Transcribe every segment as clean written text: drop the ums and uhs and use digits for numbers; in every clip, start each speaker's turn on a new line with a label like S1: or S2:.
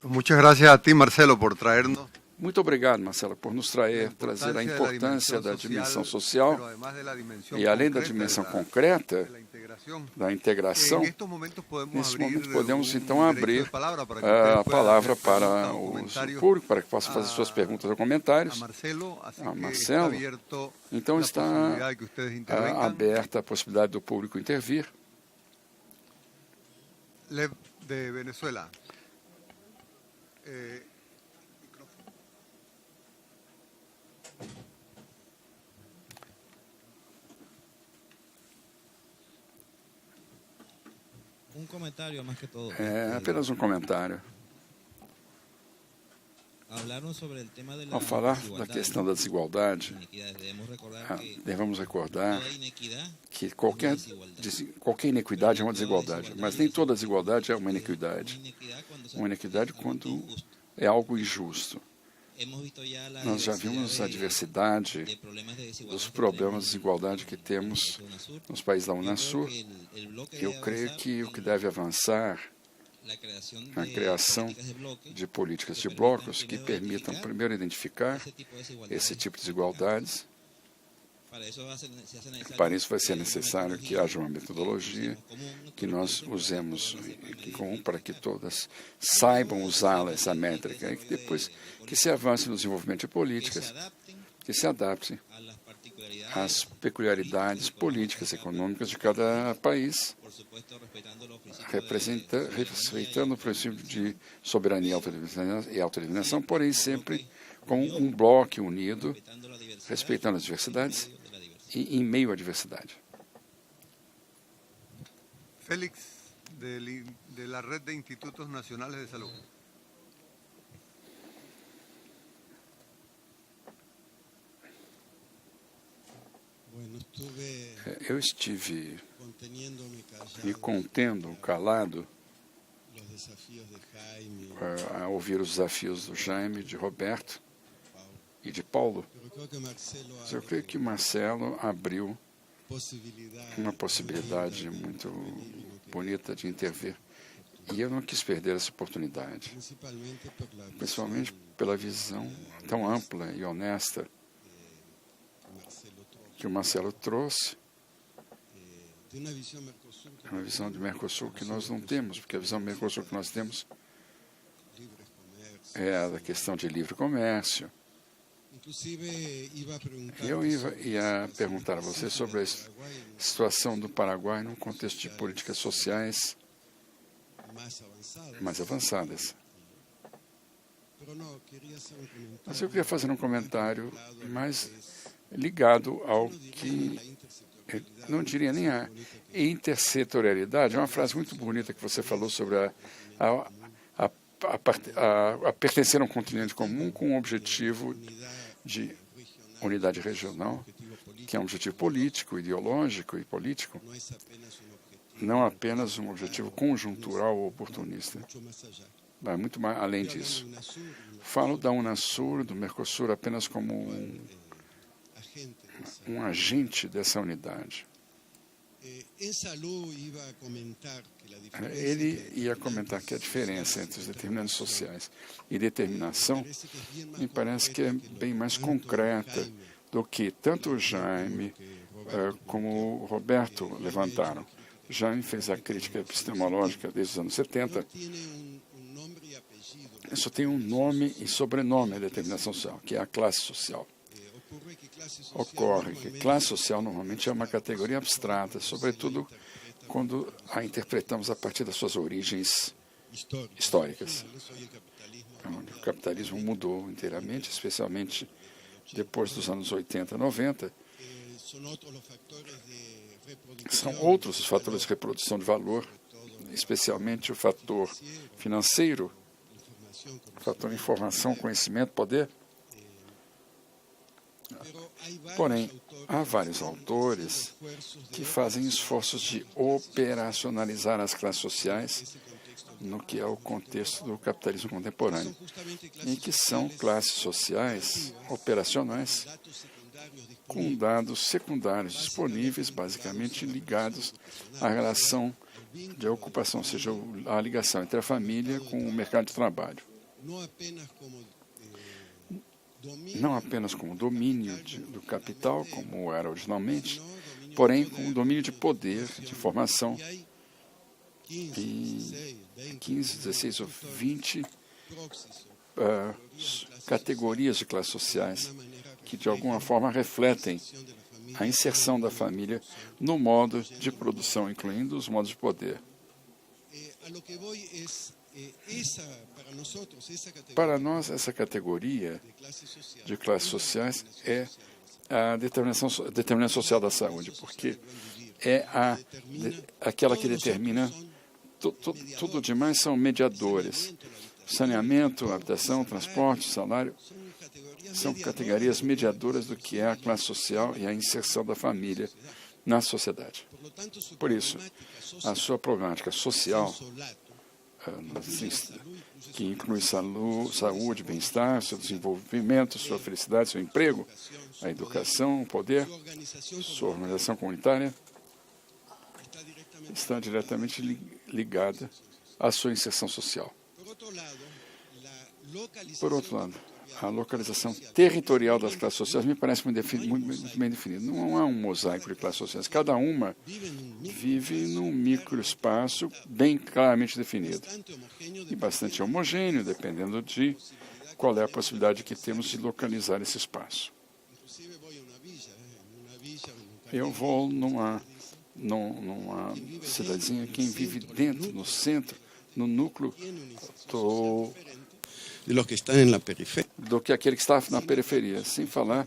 S1: Muchas gracias a ti, Marcelo, por traernos
S2: Muito obrigado, Marcelo, por nos trazer a importância da dimensão social e, além da dimensão concreta da integração, nesse momento podemos, então, abrir a palavra para o público, para que possa fazer suas perguntas ou comentários. A Marcelo, então, está aberta a possibilidade do público intervir.
S1: De Venezuela.
S2: Apenas um comentário. Ao falar da questão da desigualdade, devemos recordar que qualquer inequidade é uma desigualdade, mas nem toda desigualdade é uma iniquidade. Uma iniquidade quando é algo injusto. Nós já vimos a diversidade dos problemas de desigualdade que temos nos países da Unasur. Eu creio que o que deve avançar a criação de políticas de blocos que permitam primeiro identificar esse tipo de desigualdades. Para isso vai ser necessário que haja uma metodologia que nós usemos em comum para que todas saibam usá-la, essa métrica, e que depois que se avance no desenvolvimento de políticas que se adaptem às peculiaridades políticas e econômicas de cada país, respeitando o princípio de soberania e autodeterminação, porém sempre com um bloco unido, respeitando as diversidades e em meio à diversidade.
S1: Félix, de la Red de Institutos Nacionales de Salud.
S2: Eu estive me contendo, calado, a ouvir os desafios do Jaime, de Roberto e de Paulo. Mas eu creio que Marcelo abriu uma possibilidade muito bonita de intervir. E eu não quis perder essa oportunidade, principalmente pela visão tão ampla e honesta que o Marcelo trouxe, uma visão de Mercosul que nós não temos, porque a visão do Mercosul que nós temos é a da questão de livre comércio. Eu ia perguntar a você sobre a situação do Paraguai num contexto de políticas sociais mais avançadas. Mas eu queria fazer um comentário mais ligado ao que, eu não diria nem a intersetorialidade, é uma frase muito bonita que você falou sobre a pertencer a um continente comum com um objetivo de unidade regional, que é um objetivo político, ideológico e político, não apenas um objetivo conjuntural ou oportunista. Vai muito mais além disso. Falo da Unasur, do Mercosul, apenas como um agente dessa unidade. Ele ia comentar que a diferença entre os determinantes sociais e determinação me parece que é bem mais concreta do que tanto o Jaime como o Roberto levantaram. Jaime fez a crítica epistemológica desde os anos 70. Isso tem um nome e sobrenome, a determinação social, que é a classe social. Ocorre que classe social normalmente é uma categoria abstrata, sobretudo quando a interpretamos a partir das suas origens históricas. Onde o capitalismo mudou inteiramente, especialmente depois dos anos 80 e 90. São outros os fatores de reprodução de valor, especialmente o fator financeiro, o fator informação, conhecimento, poder. Porém, há vários autores que fazem esforços de operacionalizar as classes sociais no que é o contexto do capitalismo contemporâneo, em que são classes sociais operacionais com dados secundários disponíveis, basicamente ligados à relação de ocupação, ou seja, a ligação entre a família com o mercado de trabalho. não apenas como domínio do capital, como era originalmente, porém com o domínio de poder, de informação, e 15, 16 ou 20 categorias de classes sociais que, de alguma forma, refletem a inserção da família no modo de produção, incluindo os modos de poder. Para nós, essa categoria de classes sociais é a determinante social da saúde, porque é aquela que determina tudo demais, são mediadores. Saneamento, habitação, transporte, salário, são categorias mediadoras do que é a classe social e a inserção da família na sociedade. Por isso, a sua problemática social, que inclui saúde, bem-estar, seu desenvolvimento, sua felicidade, seu emprego, a educação, o poder, sua organização comunitária, está diretamente ligada à sua inserção social. Por outro lado, a localização territorial das classes sociais me parece muito bem definida. Não há um mosaico de classes sociais. Cada uma vive num microespaço bem claramente definido e bastante homogêneo, dependendo de qual é a possibilidade que temos de localizar esse espaço. Eu vou numa cidadezinha, quem vive dentro, no centro, no núcleo do que aquele que está na periferia, sem falar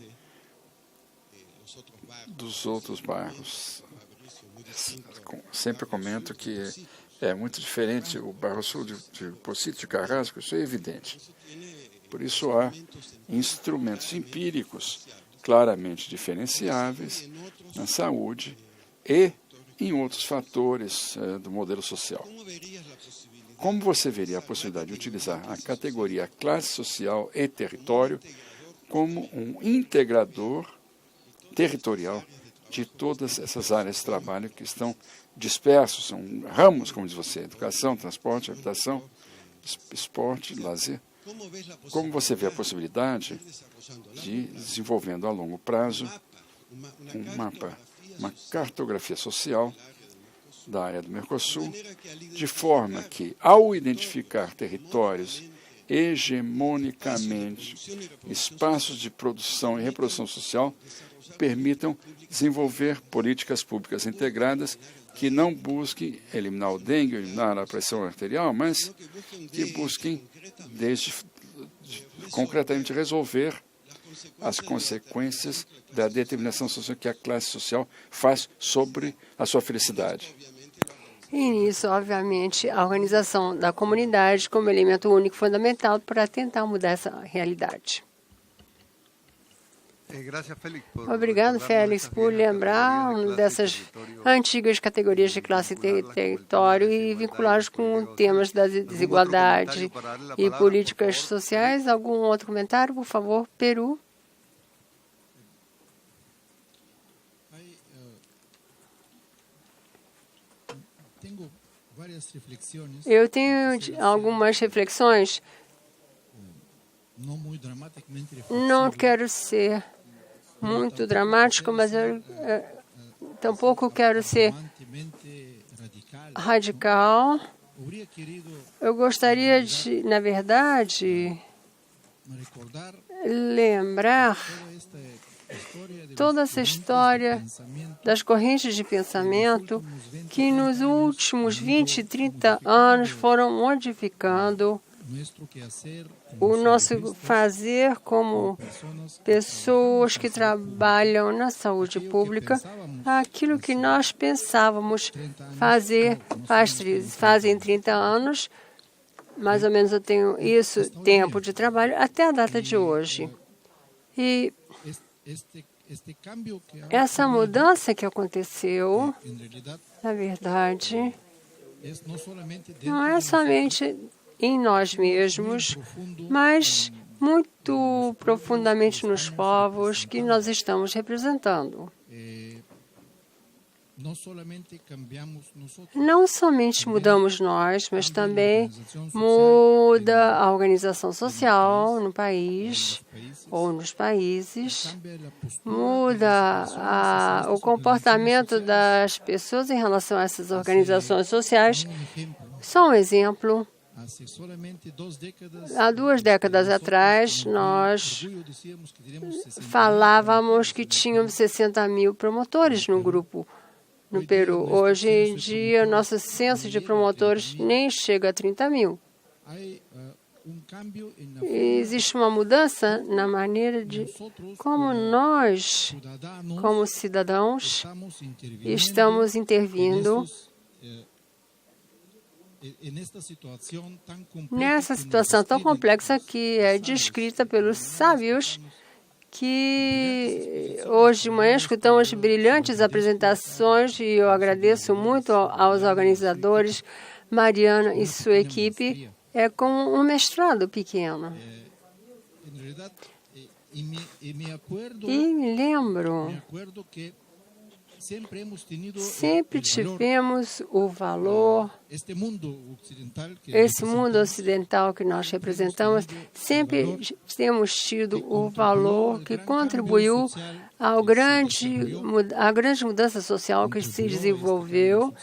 S2: dos outros bairros. Sempre comento que é muito diferente o bairro sul de Pocito, de Carrasco, isso é evidente. Por isso há instrumentos empíricos claramente diferenciáveis na saúde e em outros fatores do modelo social. Como você veria a possibilidade de utilizar a categoria classe social e território como um integrador territorial de todas essas áreas de trabalho que estão dispersos, são ramos, como diz você, educação, transporte, habitação, esporte, lazer. Como você vê a possibilidade de, desenvolvendo a longo prazo, um mapa, uma cartografia social da área do Mercosul, de forma que, ao identificar territórios hegemonicamente, espaços de produção e reprodução social, permitam desenvolver políticas públicas integradas que não busquem eliminar o dengue, eliminar a pressão arterial, mas que busquem, concretamente, resolver as consequências da determinação social que a classe social faz sobre a sua felicidade.
S3: E nisso, obviamente, a organização da comunidade como elemento único fundamental para tentar mudar essa realidade. Obrigado, Félix, por lembrar dessas antigas categorias de classe e território e vinculá-las com temas da desigualdade e políticas sociais. Algum outro comentário, por favor? Peru. Eu tenho algumas reflexões. Não quero ser muito dramático, mas tampouco quero ser radical. Eu gostaria de, na verdade, lembrar toda essa história das correntes de pensamento que nos últimos 20, 30 anos foram modificando o nosso fazer como pessoas que trabalham na saúde pública. Aquilo que nós pensávamos fazer fazem 30 anos, mais ou menos eu tenho isso, tempo de trabalho, até a data de hoje. E essa mudança que aconteceu, na verdade, não é somente em nós mesmos, mas muito profundamente nos povos que nós estamos representando. não somente mudamos nós, mas também muda a organização social no país ou nos países, muda o comportamento das pessoas em relação a essas organizações sociais. Só um exemplo. Há 2 décadas atrás, nós falávamos que tínhamos 60 mil promotores no grupo no Peru. Hoje em dia, nosso censo de promotores nem chega a 30 mil. Existe uma mudança na maneira de como nós, como cidadãos, estamos intervindo nessa situação tão complexa que é descrita pelos sábios, que hoje de manhã escutamos brilhantes apresentações e eu agradeço muito aos organizadores, Mariana e sua equipe, é como um mestrado pequeno. E me lembro, sempre tivemos o valor, esse mundo ocidental que nós representamos, sempre temos tido o valor que contribuiu à grande mudança social que se desenvolveu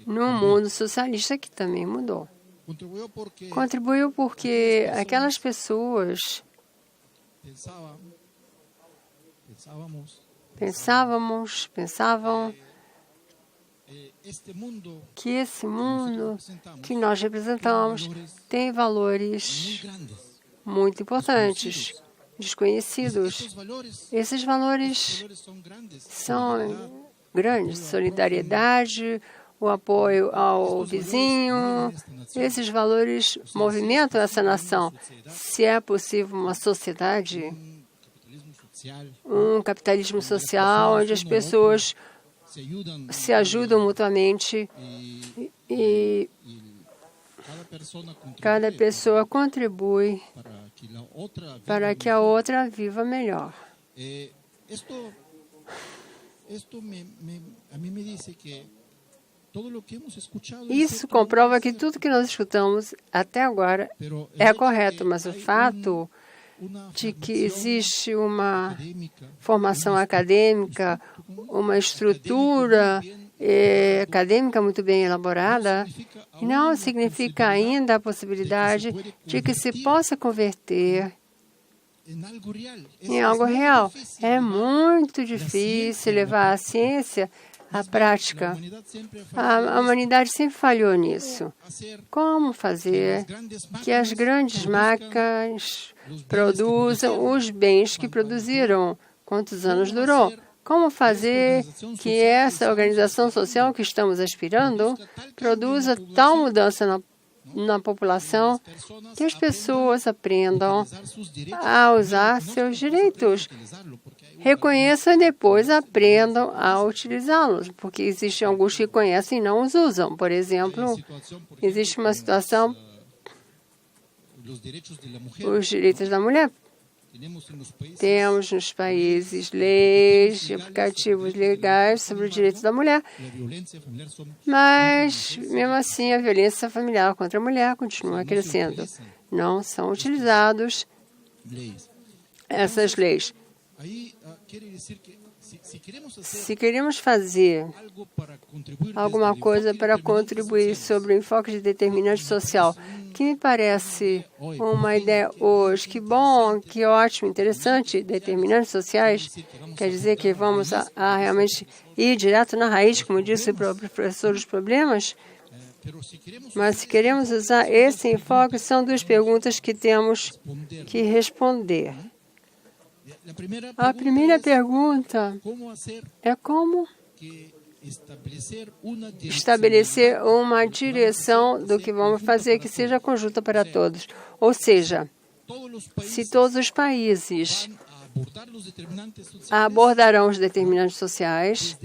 S3: no mundo socialista, que também mudou. Contribuiu porque aquelas pessoas pensavam que esse mundo que nós representamos tem valores muito importantes, desconhecidos. Esses valores são grandes: solidariedade, o apoio ao vizinho. Esses valores movimentam essa nação. Se é possível uma sociedade, um capitalismo social, onde as pessoas se ajudam mutuamente e cada pessoa contribui para que a outra viva melhor. Isso comprova que tudo que nós escutamos até agora é correto, mas o fato de que existe uma formação acadêmica, uma estrutura acadêmica muito bem elaborada, não significa ainda a possibilidade de que se possa converter em algo real. É muito difícil levar a ciência à prática. A humanidade sempre falhou nisso. Como fazer que as grandes máquinas produzam os bens que produziram? Quantos anos durou? Como fazer que essa organização social que estamos aspirando produza tal mudança na população que as pessoas aprendam a usar seus direitos, reconheçam e depois aprendam a utilizá-los, porque existem alguns que conhecem e não os usam. Por exemplo, existe uma situação, os direitos da mulher. Temos nos países leis, aplicativos legais sobre os direitos da mulher, mas, mesmo assim, a violência familiar contra a mulher continua crescendo. Não são utilizados essas leis. Se queremos fazer alguma coisa para contribuir sobre o enfoque de determinante social, que me parece uma ideia hoje, que bom, que ótimo, interessante, determinantes sociais, quer dizer que vamos a realmente ir direto na raiz, como disse o professor, dos problemas, mas se queremos usar esse enfoque, são 2 perguntas que temos que responder. A primeira pergunta é como estabelecer uma direção do que vamos fazer que seja conjunta para todos. Ou seja, se todos os países abordarão os determinantes sociais,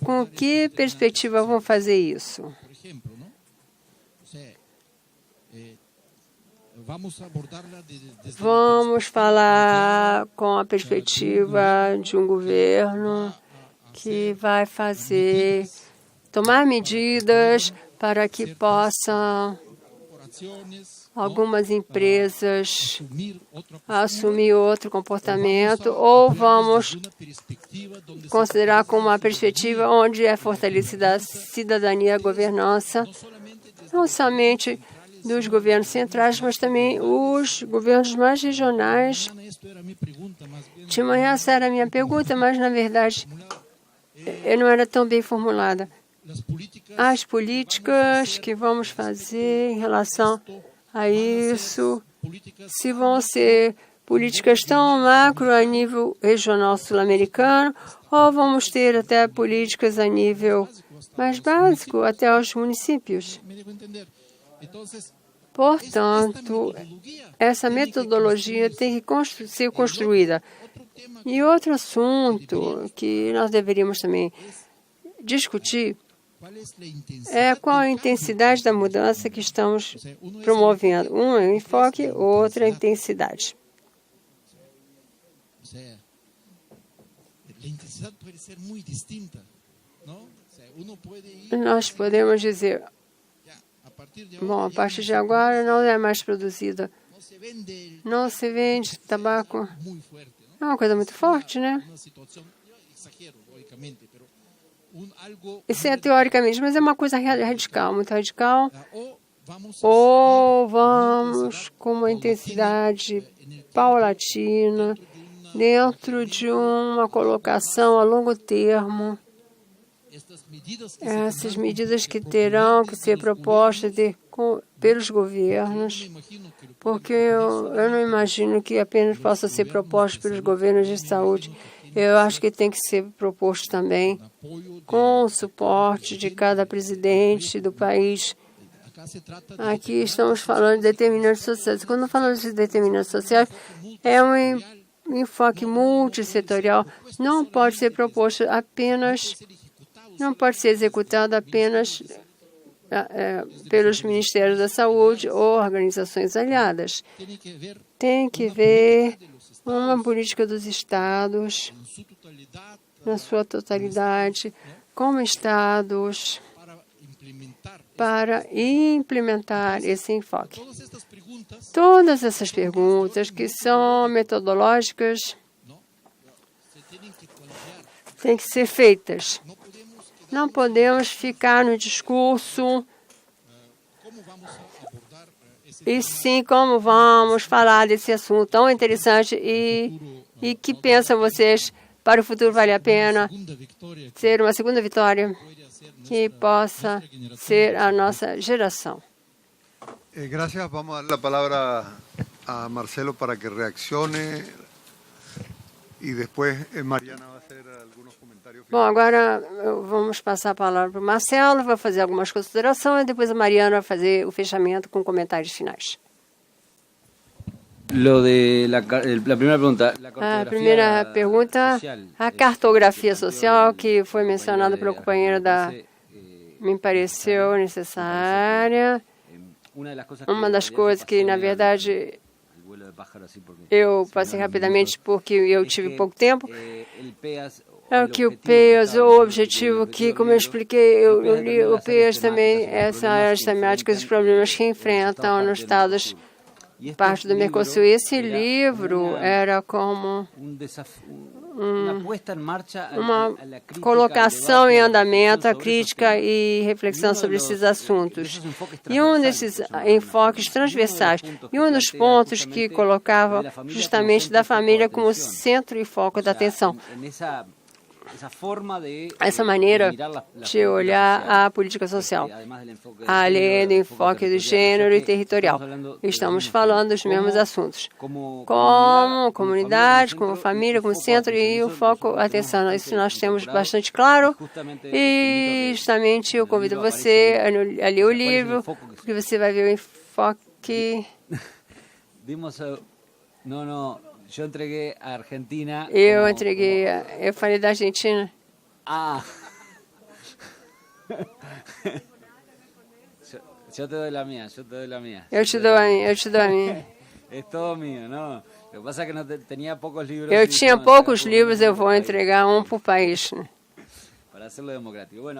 S3: com que perspectiva vão fazer isso? Vamos falar com a perspectiva de um governo que vai tomar medidas para que possam algumas empresas assumir outro comportamento, ou vamos considerar como uma perspectiva onde é fortalecida a cidadania e a governança, não somente dos governos centrais, mas também os governos mais regionais. De manhã essa era a minha pergunta, mas na verdade não era tão bem formulada. As políticas que vamos fazer em relação a isso, se vão ser políticas tão macro a nível regional sul-americano, ou vamos ter até políticas a nível mais básico, até os municípios. Portanto, essa metodologia tem que ser construída. E outro assunto que nós deveríamos também discutir é qual a intensidade da mudança que estamos promovendo. Um é o enfoque, outra é a intensidade. Nós podemos dizer, bom, a partir de agora não é mais produzida. Não se vende tabaco. É uma coisa muito forte, né? Isso é teoricamente, mas é uma coisa radical, muito radical. Ou vamos com uma intensidade paulatina, dentro de uma colocação a longo termo. Essas medidas que terão que ser propostas pelos governos, porque eu não imagino que apenas possa ser proposto pelos governos de saúde. Eu acho que tem que ser proposto também com o suporte de cada presidente do país. Aqui estamos falando de determinantes sociais. Quando falamos de determinantes sociais, é um enfoque multissetorial. Não pode ser proposto apenas, não pode ser executado apenas pelos Ministérios da Saúde ou organizações aliadas. Tem que ver uma política dos estados, na sua totalidade, como estados, para implementar esse enfoque. Todas essas perguntas que são metodológicas têm que ser feitas. Não podemos ficar no discurso e sim como vamos falar desse assunto tão interessante e que pensam vocês para o futuro vale a pena ser uma segunda vitória que possa ser a nossa geração.
S1: Gracias. Vamos a dar a palavra a Marcelo para que reaccione e depois Mariana vai fazer alguns comentários.
S3: Bom, agora vamos passar a palavra para o Marcelo, vai fazer algumas considerações e depois a Mariana vai fazer o fechamento com comentários finais. A primeira pergunta, a cartografia social, que foi mencionada pelo companheiro me pareceu necessária. Uma das coisas que, na verdade, eu passei rapidamente porque eu tive pouco tempo, é que o PEAS, o objetivo que, como eu expliquei, eu li o PEAS também, essas áreas temáticas, os problemas que enfrentam nos estados parte do Mercosul. Esse livro era como uma colocação em andamento, a crítica e reflexão sobre esses assuntos. E um desses enfoques transversais, e um dos pontos que colocava justamente da família como centro e foco da atenção. Essa maneira de olhar a política social, além do enfoque do gênero e territorial. Estamos falando dos mesmos assuntos, como comunidade, como família, como centro e o foco, atenção, isso nós temos bastante claro. E justamente eu convido você a ler o livro, porque você vai ver o enfoque.
S4: Eu entreguei a Argentina.
S3: Eu falei da Argentina.
S4: Eu te dou a minha, eu te dou a minha.
S3: Eu te dou a minha, eu te dou a minha.
S4: É todo meu, não? O que passa é que não tinha poucos livros.
S3: Eu tinha poucos livros, eu vou entregar um por país, né?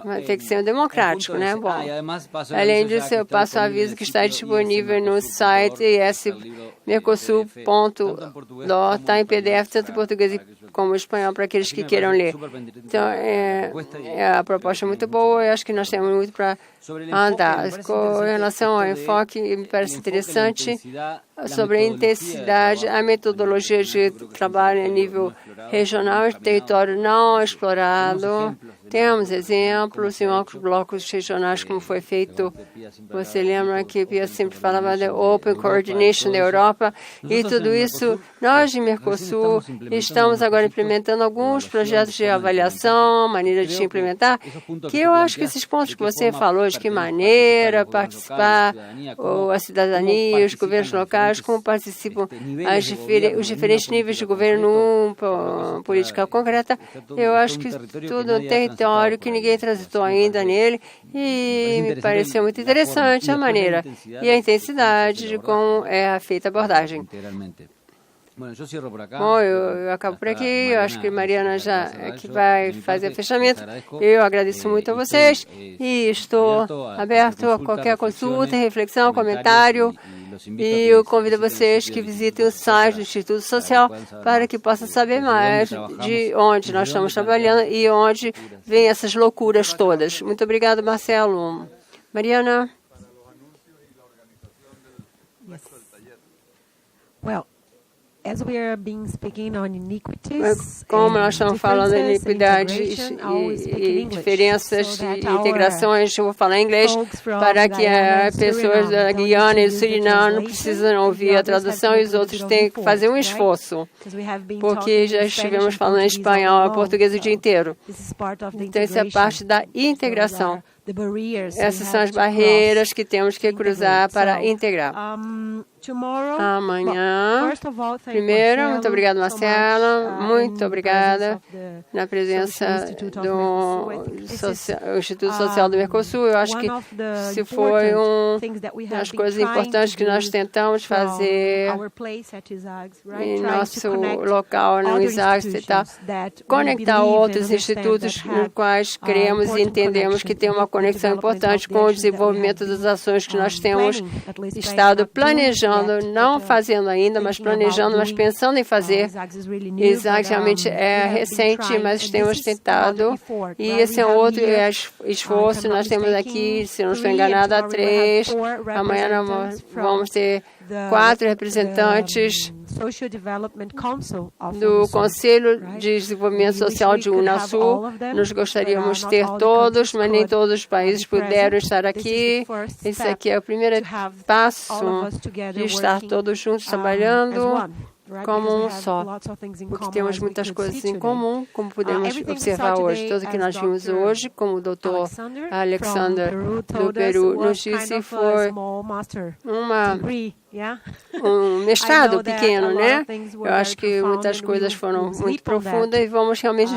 S3: Mas tem que ser democrático, né? Bom, além disso, eu passo o aviso que está disponível no site mercosul.do, está em PDF, tanto em português como em espanhol, para aqueles que queiram ler. Então, a proposta é muito boa e acho que nós temos muito para andar. Com relação ao enfoque, me parece interessante sobre a intensidade, a metodologia de trabalho a nível regional, território não explorado. Temos exemplos em outros blocos regionais, como foi feito. Você lembra que Pia sempre falava da Open Coordination da Europa e tudo isso. Nós de Mercosul estamos agora implementando alguns projetos de avaliação, maneira de implementar, que eu acho que esses pontos que você falou, de que maneira participar, ou a cidadania, os governos locais, como participam os diferentes níveis de governo, política concreta, eu acho que tudo no território que ninguém transitou ainda nele e me pareceu muito interessante a maneira e a intensidade de como é feita a abordagem. Bom, eu acabo por aqui. Eu acho que Mariana já que vai fazer o fechamento. Eu agradeço muito a vocês e estou aberto a qualquer consulta, reflexão, comentário. E eu convido vocês que visitem o site do Instituto Social para que possam saber mais de onde nós estamos trabalhando e onde vêm essas loucuras todas. Muito obrigado, Marcelo. Mariana?
S5: Yes. Well,
S3: como nós estamos falando de iniquidades e diferenças e integrações, eu vou falar em inglês para que as pessoas da Guiana e do Suriname não precisam ouvir a tradução e os outros têm que fazer um esforço, porque já estivemos falando em espanhol e português o dia inteiro. Então, isso é parte da integração. Essas são as barreiras que temos que cruzar para integrar. Amanhã, primeiro, muito obrigada, Marcela, muito obrigada na presença do Instituto Social do Mercosul. Eu acho que se foi das coisas importantes que nós tentamos fazer em nosso local, no ISAGS e tal, conectar outros institutos nos quais cremos e entendemos que tem uma conexão importante com o desenvolvimento das ações que nós temos estado planejando, não fazendo ainda, mas planejando, mas pensando em fazer. ISAGS realmente é recente, mas temos tentado. E esse é outro esforço. Nós temos aqui, se não estou enganada, 3. Amanhã nós vamos ter 4 representantes do Conselho de Desenvolvimento Social de Unasul. Nós gostaríamos de ter todos, mas nem todos os países puderam estar aqui. Esse aqui é o primeiro passo de estar todos juntos trabalhando como um só, porque temos muitas coisas em comum, como podemos observar hoje. Tudo que nós vimos hoje, como o Dr. Alexander do Peru nos disse, foi um mestrado pequeno, né? Eu acho que muitas coisas foram muito profundas e vamos realmente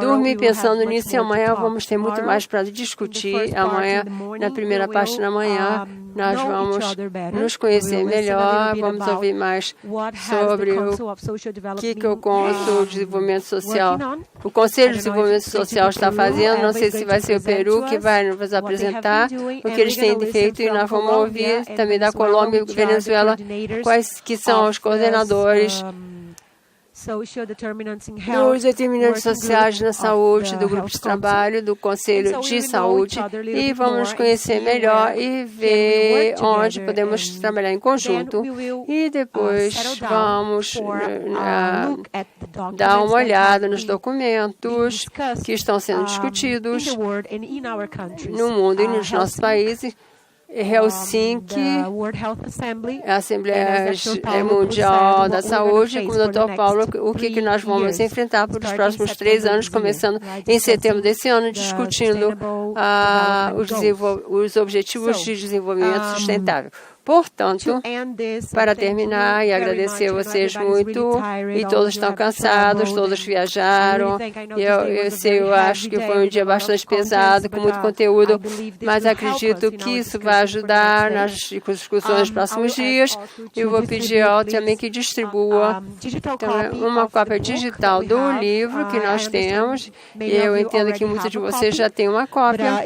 S3: dormir pensando nisso, e amanhã vamos ter muito mais para discutir. Amanhã, na primeira parte da manhã, nós vamos nos conhecer melhor, vamos ouvir mais sobre o que o Conselho de Desenvolvimento Social, o Conselho de Desenvolvimento Social está fazendo. Não sei se vai ser o Peru que vai nos apresentar o que eles têm feito, e nós vamos ouvir também da Colômbia e Venezuela quais que são os coordenadores dos determinantes sociais na saúde, do grupo de trabalho, do Conselho de Saúde, e vamos nos conhecer melhor e ver onde podemos trabalhar em conjunto. E depois vamos dar uma olhada nos documentos que estão sendo discutidos no mundo e nos nossos países. Helsinki, a Assembleia Mundial da Saúde, com o Dr. Paulo, o que nós vamos enfrentar por os próximos 3 anos, começando em setembro desse ano, discutindo os Objetivos de Desenvolvimento Sustentável. Portanto, para terminar e agradecer a vocês muito, e todos estão cansados, todos viajaram, eu acho que foi um dia bastante pesado, com muito conteúdo, mas acredito que isso vai ajudar nas discussões dos próximos dias. Eu vou pedir ao também que distribua uma cópia digital do livro que nós temos, e eu entendo que muitos de vocês já têm uma cópia,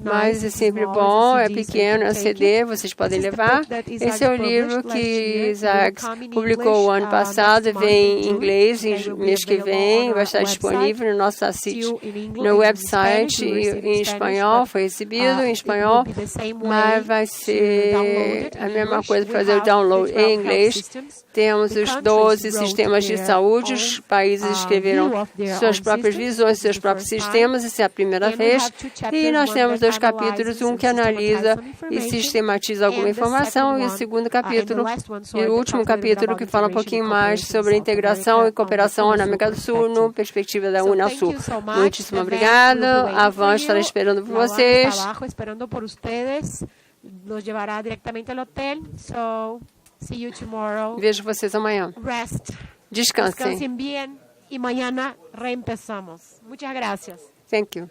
S3: mas é sempre bom, é pequeno, é CD, vocês podem levar. Esse é o livro que Isaac publicou o ano passado, vem em inglês, mês que vem, vai estar disponível no nosso sítio, no website, em espanhol, foi exibido em espanhol, mas vai ser a mesma coisa para fazer o download em inglês. Temos os 12 sistemas de saúde, os países escreveram suas próprias visões, seus próprios sistemas, essa é a primeira vez, e nós temos 2 capítulos, um que analisa e sistematiza alguma informação, e o segundo capítulo, e o último capítulo que fala um pouquinho mais sobre integração e cooperação na América do Sul, no perspectiva da Unasul. Muitíssimo obrigado, a Van estará esperando por vocês.
S5: See you tomorrow.
S3: Vejo vocês amanhã.
S5: Rest.
S3: Descansem.
S5: Descansem bem e amanhã reempezamos. Muchas gracias.
S3: Thank you.